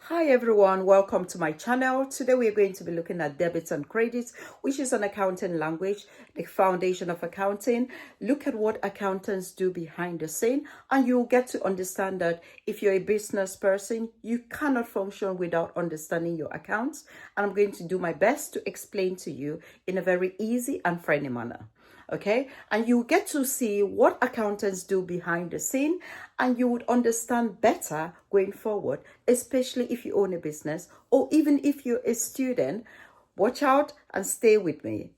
Hi everyone, welcome to my channel. Today we are going to be looking at debits and credits, which is an accounting language, the foundation of accounting. Look at what accountants do behind the scene, and you'll get to understand that if you're a business person, you cannot function without understanding your accounts. And I'm going to do my best to explain to you in a very easy and friendly manner. Okay, and you get to see what accountants do behind the scene, and you would understand better going forward, especially if you own a business or even if you're a student. Watch out and stay with me.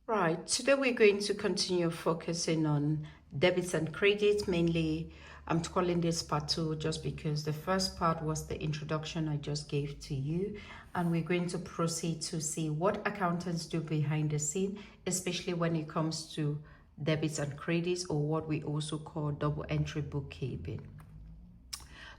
Right, today we're going to continue focusing on debits and credits. Mainly, I'm calling this part two just because the first part was the introduction I just gave to you. And we're going to proceed to see what accountants do behind the scene, especially when it comes to debits and credits, or what we also call double entry bookkeeping.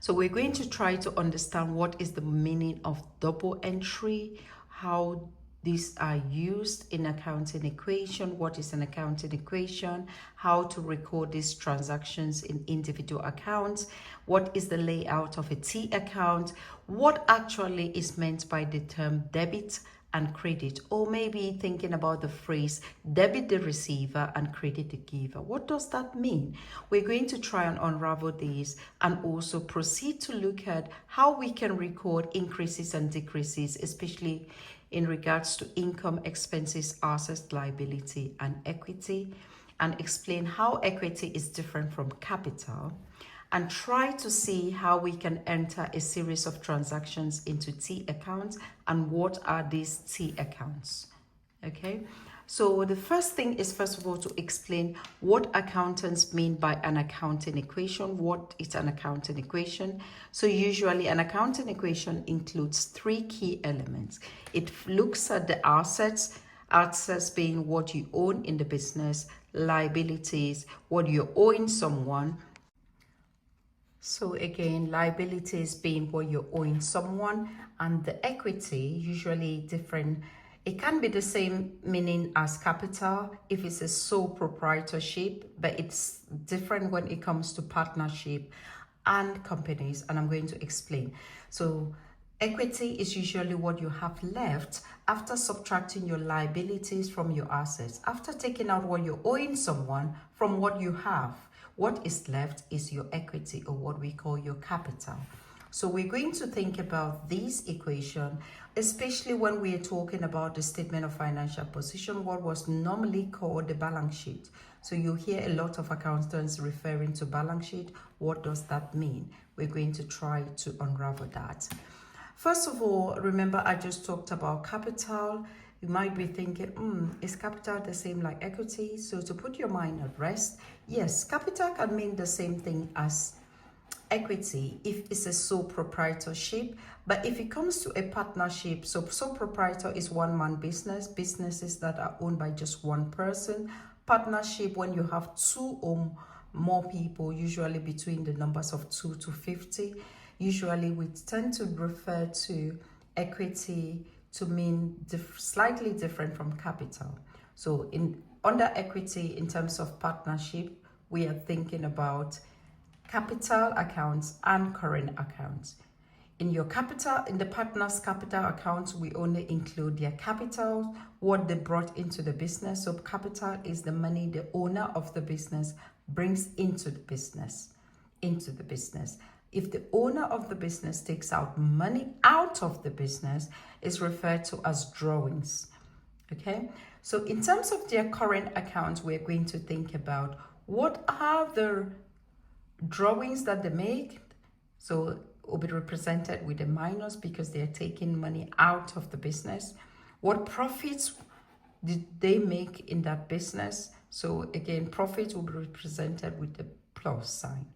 So we're going to try to understand what is the meaning of double entry, how these are used in accounting equation, what is an accounting equation, how to record these transactions in individual accounts, what is the layout of a T account, what actually is meant by the term debit and credit, or maybe thinking about the phrase debit the receiver and credit the giver. What does that mean? We're going to try and unravel these and also proceed to look at how we can record increases and decreases, especially in regards to income, expenses, assets, liability, and equity, and explain how equity is different from capital, and try to see how we can enter a series of transactions into T accounts and what are these T accounts. Okay, so the first thing is, first of all, to explain what accountants mean by an accounting equation. What is an accounting equation? So usually an accounting equation includes three key elements. It looks at the assets being what you own in the business, liabilities, what you're owing someone. So again, liabilities being what you're owing someone, and the equity usually different. It can be the same meaning as capital if it's a sole proprietorship, but it's different when it comes to partnership and companies, and I'm going to explain. So equity is usually what you have left after subtracting your liabilities from your assets, after taking out what you're owing someone from what you have. What is left is your equity, or what we call your capital. So we're going to think about this equation, especially when we are talking about the statement of financial position, what was normally called the balance sheet. So you hear a lot of accountants referring to balance sheet. What does that mean? We're going to try to unravel that. First of all, remember I just talked about capital. You might be thinking, is capital the same like equity? So to put your mind at rest, yes, capital can mean the same thing as equity if it's a sole proprietorship. But if it comes to a partnership, so sole proprietor is one-man businesses that are owned by just one person. Partnership, when you have two or more people, usually between the numbers of 2 to 50. Usually we tend to refer to equity to mean slightly different from capital. So in under equity, in terms of partnership, we are thinking about capital accounts and current accounts. In your capital, in the partner's capital accounts, we only include their capital, what they brought into the business. So capital is the money the owner of the business brings into the business. If the owner of the business takes out money out of the business, it's referred to as drawings. Okay, so in terms of their current accounts, we're going to think about what are the drawings that they make. So it will be represented with a minus because they're taking money out of the business. What profits did they make in that business? So again, profits will be represented with the plus sign.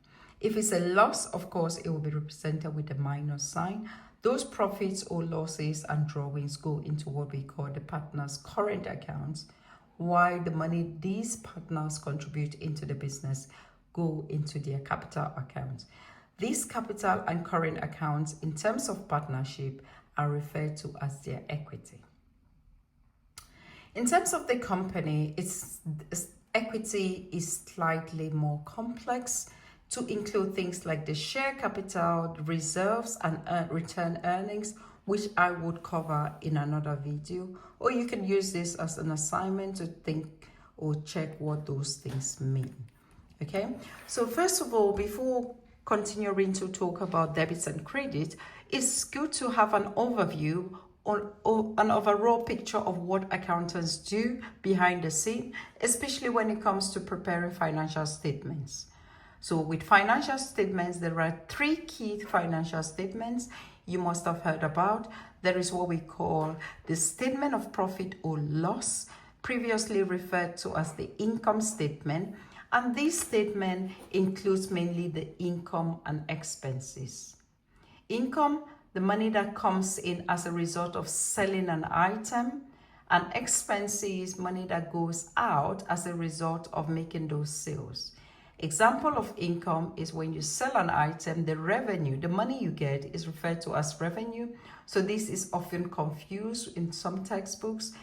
If it's a loss, of course, it will be represented with a minus sign. Those profits or losses and drawings go into what we call the partner's current accounts, while the money these partners contribute into the business go into their capital accounts. These capital and current accounts, in terms of partnership, are referred to as their equity. In terms of the company, its equity is slightly more complex. to include things like the share capital, reserves, and return earnings, which I would cover in another video. Or you can use this as an assignment to think or check what those things mean. Okay, so first of all, before continuing to talk about debits and credit, it's good to have an overview or an overall picture of what accountants do behind the scene, especially when it comes to preparing financial statements. So with financial statements, there are three key financial statements you must have heard about. There is what we call the statement of profit or loss, previously referred to as the income statement. And this statement includes mainly the income and expenses. Income, the money that comes in as a result of selling an item, and expenses, money that goes out as a result of making those sales. Example of income is when you sell an item, the revenue, the money you get is referred to as revenue. So this is often confused in some textbooks.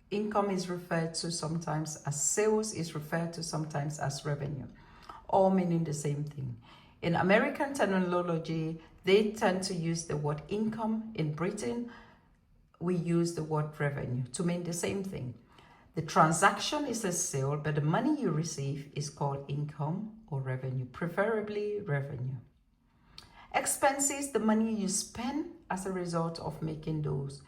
Income is referred to sometimes as sales, is referred to sometimes as revenue, all meaning the same thing. In American terminology, they tend to use the word income. In Britain, we use the word revenue to mean the same thing. The transaction is a sale, but the money you receive is called income or revenue, preferably revenue. Expenses, the money you spend as a result of making those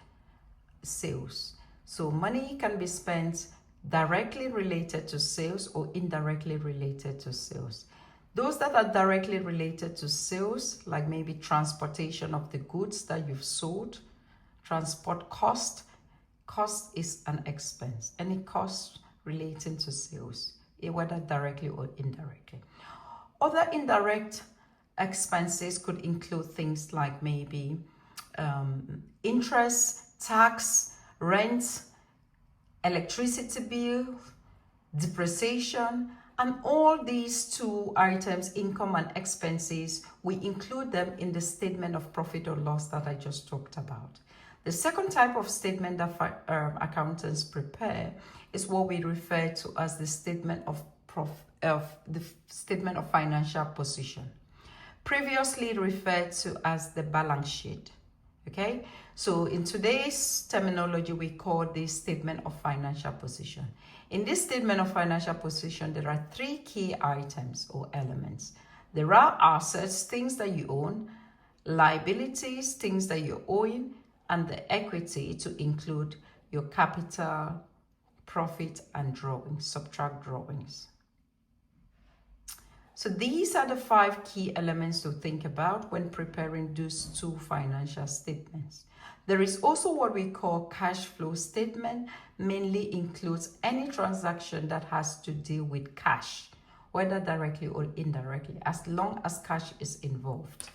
sales. So money can be spent directly related to sales or indirectly related to sales. Those that are directly related to sales, like maybe transportation of the goods that you've sold, transport cost is an expense. Any cost relating to sales, whether directly or indirectly. Other indirect expenses could include things like maybe interest, tax, rent, electricity bill, depreciation, and all these two items, income and expenses, we include them in the statement of profit or loss that I just talked about. The second type of statement that accountants prepare is what we refer to as the statement of financial position, previously referred to as the balance sheet. Okay, so in today's terminology, we call this statement of financial position. In this statement of financial position, there are three key items or elements. There are assets, things that you own, liabilities, things that you're owing, and the equity to include your capital, profit, and drawings, subtract drawings. So these are the 5 key elements to think about when preparing those 2 financial statements. There is also what we call cash flow statement, mainly includes any transaction that has to deal with cash, whether directly or indirectly, as long as cash is involved.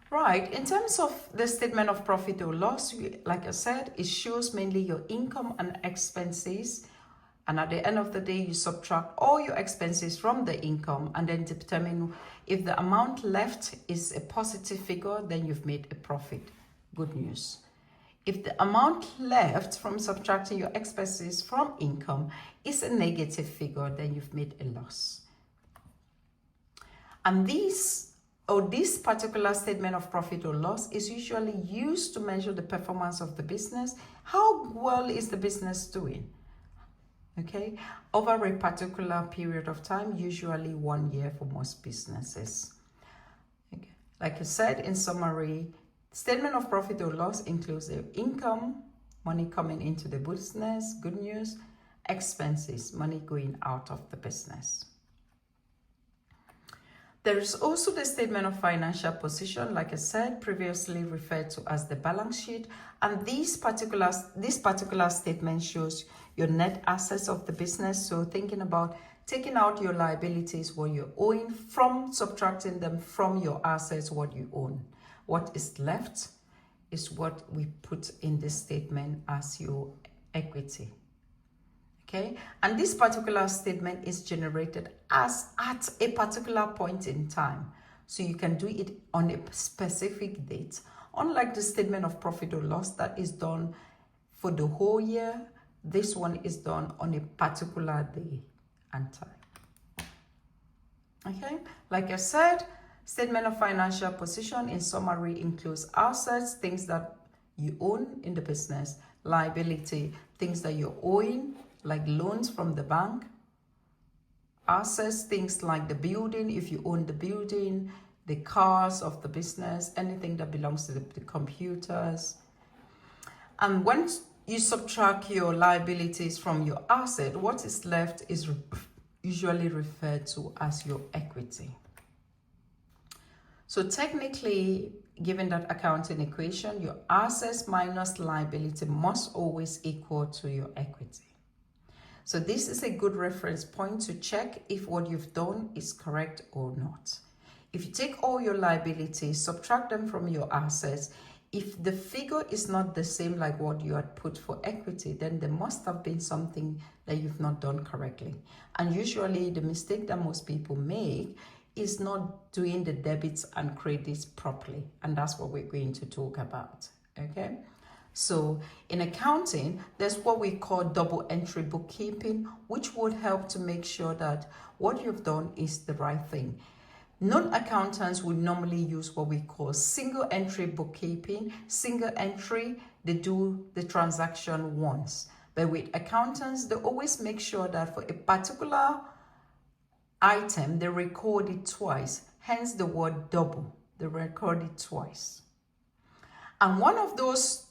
Right, in terms of the statement of profit or loss, like I said, it shows mainly your income and expenses. And at the end of the day, you subtract all your expenses from the income and then determine if the amount left is a positive figure, then you've made a profit. Good news. If the amount left from subtracting your expenses from income is a negative figure, then you've made a loss. And this particular statement of profit or loss is usually used to measure the performance of the business. How well is the business doing? Okay, over a particular period of time, usually 1 year for most businesses. Okay. Like I said, in summary, statement of profit or loss includes the income, money coming into the business, good news, expenses, money going out of the business. There is also the statement of financial position, like I said, previously referred to as the balance sheet. And this particular statement shows your net assets of the business. So thinking about taking out your liabilities, what you're owing, from subtracting them from your assets, what you own. What is left is what we put in this statement as your equity. Okay, and this particular statement is generated at a particular point in time. So you can do it on a specific date. Unlike the statement of profit or loss that is done for the whole year, this one is done on a particular day and time. Okay, like I said, statement of financial position in summary includes assets, things that you own in the business, liability, things that you're owing, like loans from the bank, assets, things like the building, if you own the building, the cars of the business, anything that belongs to the computers. And once you subtract your liabilities from your asset, what is left is usually referred to as your equity. So technically, given that accounting equation, your assets minus liability must always equal to your equity. So this is a good reference point to check if what you've done is correct or not. If you take all your liabilities, subtract them from your assets, if the figure is not the same like what you had put for equity, then there must have been something that you've not done correctly. And usually the mistake that most people make is not doing the debits and credits properly. And that's what we're going to talk about, okay? So in accounting, there's what we call double entry bookkeeping, which would help to make sure that what you've done is the right thing. Non-accountants would normally use what we call single entry bookkeeping. Single entry, they do the transaction once. But with accountants, they always make sure that for a particular item, they record it twice. Hence the word double. They record it twice. And one of those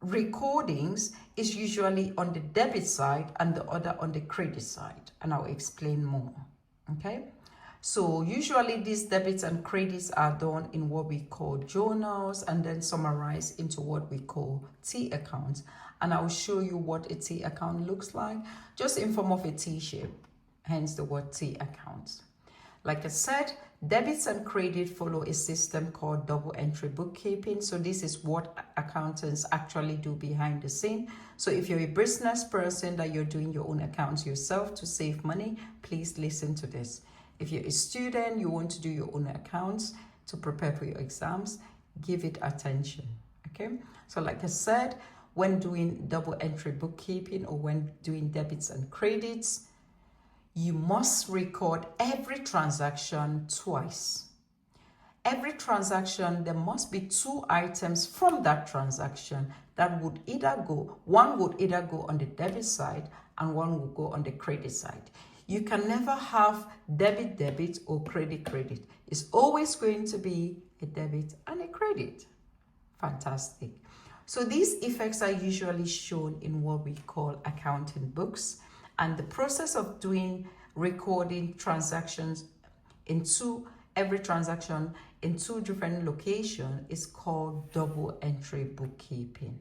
recordings is usually on the debit side and the other on the credit side. And I'll explain more. Okay? So usually these debits and credits are done in what we call journals and then summarized into what we call T accounts. And I'll show you what a T account looks like, just in form of a T shape, hence the word T accounts. Like I said, debits and credit follow a system called double entry bookkeeping. So this is what accountants actually do behind the scene. So if you're a business person that you're doing your own accounts yourself to save money, please listen to this. If you're a student, you want to do your own accounts to prepare for your exams, give it attention, okay? So like I said, when doing double entry bookkeeping or when doing debits and credits, you must record every transaction twice. Every transaction, there must be two items from that transaction that would either go, one would either go on the debit side and one would go on the credit side. You can never have debit or credit. It's always going to be a debit and a credit. Fantastic. So these effects are usually shown in what we call accounting books. And the process of recording transactions every transaction in two different locations is called double entry bookkeeping.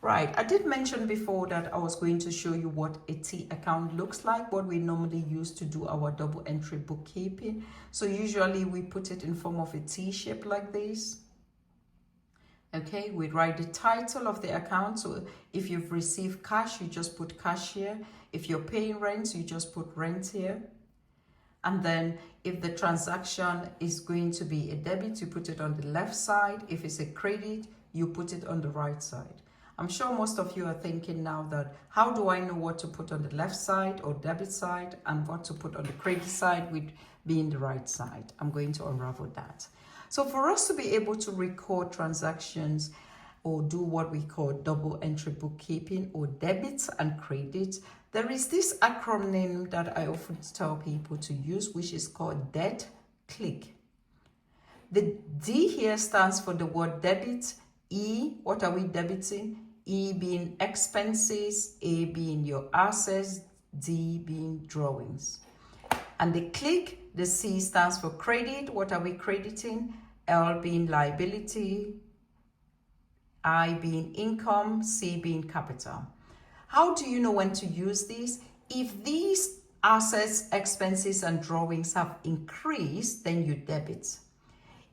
Right, I did mention before that I was going to show you what a T account looks like, what we normally use to do our double entry bookkeeping. So usually we put it in form of a T shape like this. Okay, we write the title of the account. So if you've received cash, you just put cash here. If you're paying rent, you just put rent here. And then if the transaction is going to be a debit, you put it on the left side. If it's a credit, you put it on the right side. I'm sure most of you are thinking now that, how do I know what to put on the left side or debit side and what to put on the credit side with being the right side? I'm going to unravel that. So for us to be able to record transactions or do what we call double entry bookkeeping or debits and credits, there is this acronym that I often tell people to use, which is called DEBT-CLIC. The D here stands for the word debit. E, what are we debiting? E being expenses, A being your assets, D being drawings. And the CLIC, the C stands for credit. What are we crediting? L being liability, I being income, C being capital. How do you know when to use these? If these assets, expenses, and drawings have increased, then you debit.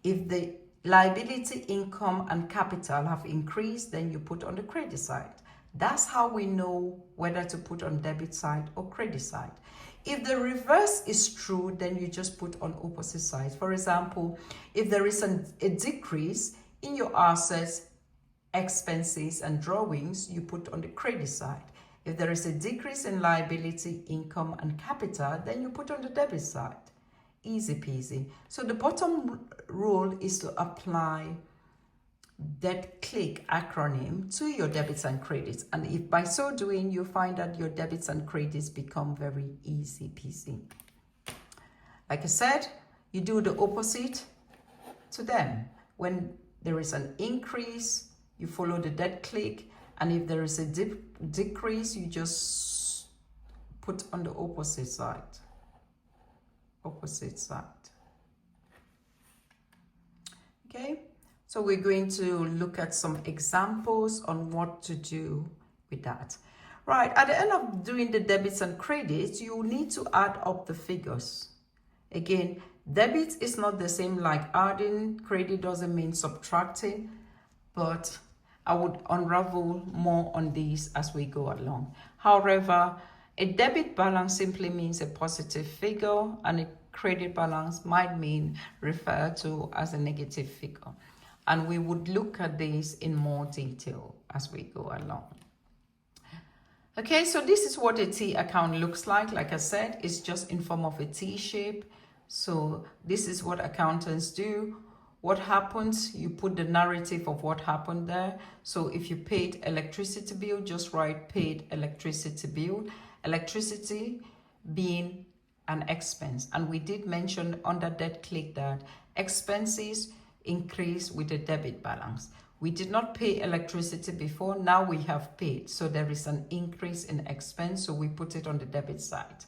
If the liability, income, and capital have increased, then you put on the credit side. That's how we know whether to put on debit side or credit side. If the reverse is true, then you just put on opposite sides. For example, if there is a decrease in your assets, expenses, and drawings, you put on the credit side. If there is a decrease in liability, income, and capital, then you put on the debit side. Easy peasy. So the bottom rule is to apply that click acronym to your debits and credits. And if by so doing, you find that your debits and credits become very easy peasy. Like I said, you do the opposite to them. When there is an increase, you follow the debt click. And if there is a decrease, you just put on the opposite side. Opposite side. Okay, so we're going to look at some examples on what to do with that. Right, at the end of doing the debits and credits, you need to add up the figures. Again, debit is not the same like adding, credit doesn't mean subtracting, but I would unravel more on these as we go along. However, a debit balance simply means a positive figure, and a credit balance might mean referred to as a negative figure. And we would look at this in more detail as we go along. Okay, so this is what a T account looks like. Like I said, it's just in form of a T shape. So this is what accountants do. What happens, you put the narrative of what happened there. So if you paid electricity bill, just write paid electricity bill. Electricity being an expense. And we did mention under that click that expenses increase with the debit balance. We did not pay electricity before, now we have paid. So there is an increase in expense, so we put it on the debit side.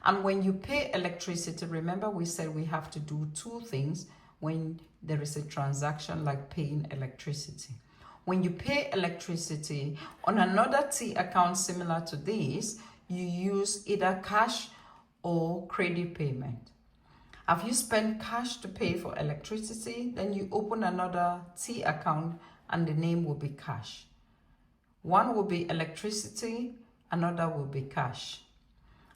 And when you pay electricity, remember we said we have to do two things when there is a transaction like paying electricity. When you pay electricity on another T account similar to this, you use either cash or credit payment. Have you spent cash to pay for electricity? Then you open another T account and the name will be cash. One will be electricity, another will be cash.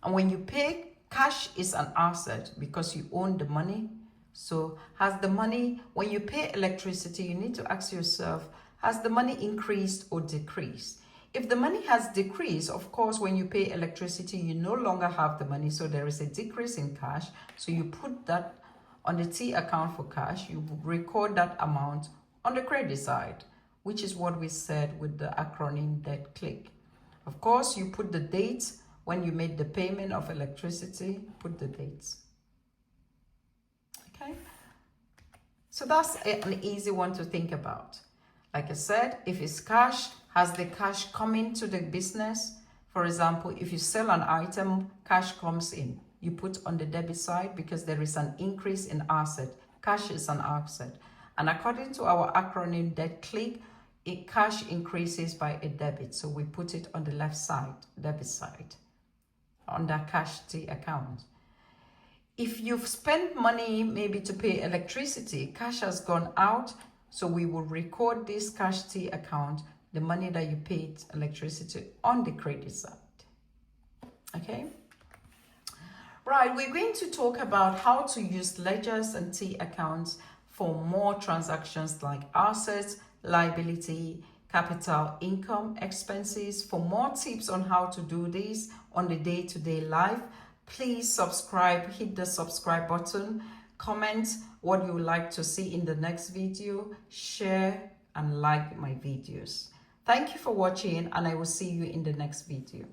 And when you pay, cash is an asset because you own the money. So has the money, when you pay electricity, you need to ask yourself, has the money increased or decreased? If the money has decreased, of course, when you pay electricity, you no longer have the money. So there is a decrease in cash. So you put that on the T account for cash. You record that amount on the credit side, which is what we said with the acronym debt click. Of course, you put the date when you made the payment of electricity, put the dates. Okay. So that's an easy one to think about. Like I said, if it's cash, has the cash come into the business? For example, if you sell an item, cash comes in. You put on the debit side because there is an increase in asset. Cash is an asset. And according to our acronym debt click, cash increases by a debit. So we put it on the left side, debit side, under cash T account. If you've spent money maybe to pay electricity, cash has gone out. So we will record this cash T account, the money that you paid electricity, on the credit side. Okay. Right, we're going to talk about how to use ledgers and T accounts for more transactions like assets, liability, capital, income, expenses. For more tips on how to do this on the day-to-day life, please subscribe, hit the subscribe button, comment what you would like to see in the next video, share and like my videos. Thank you for watching, and I will see you in the next video.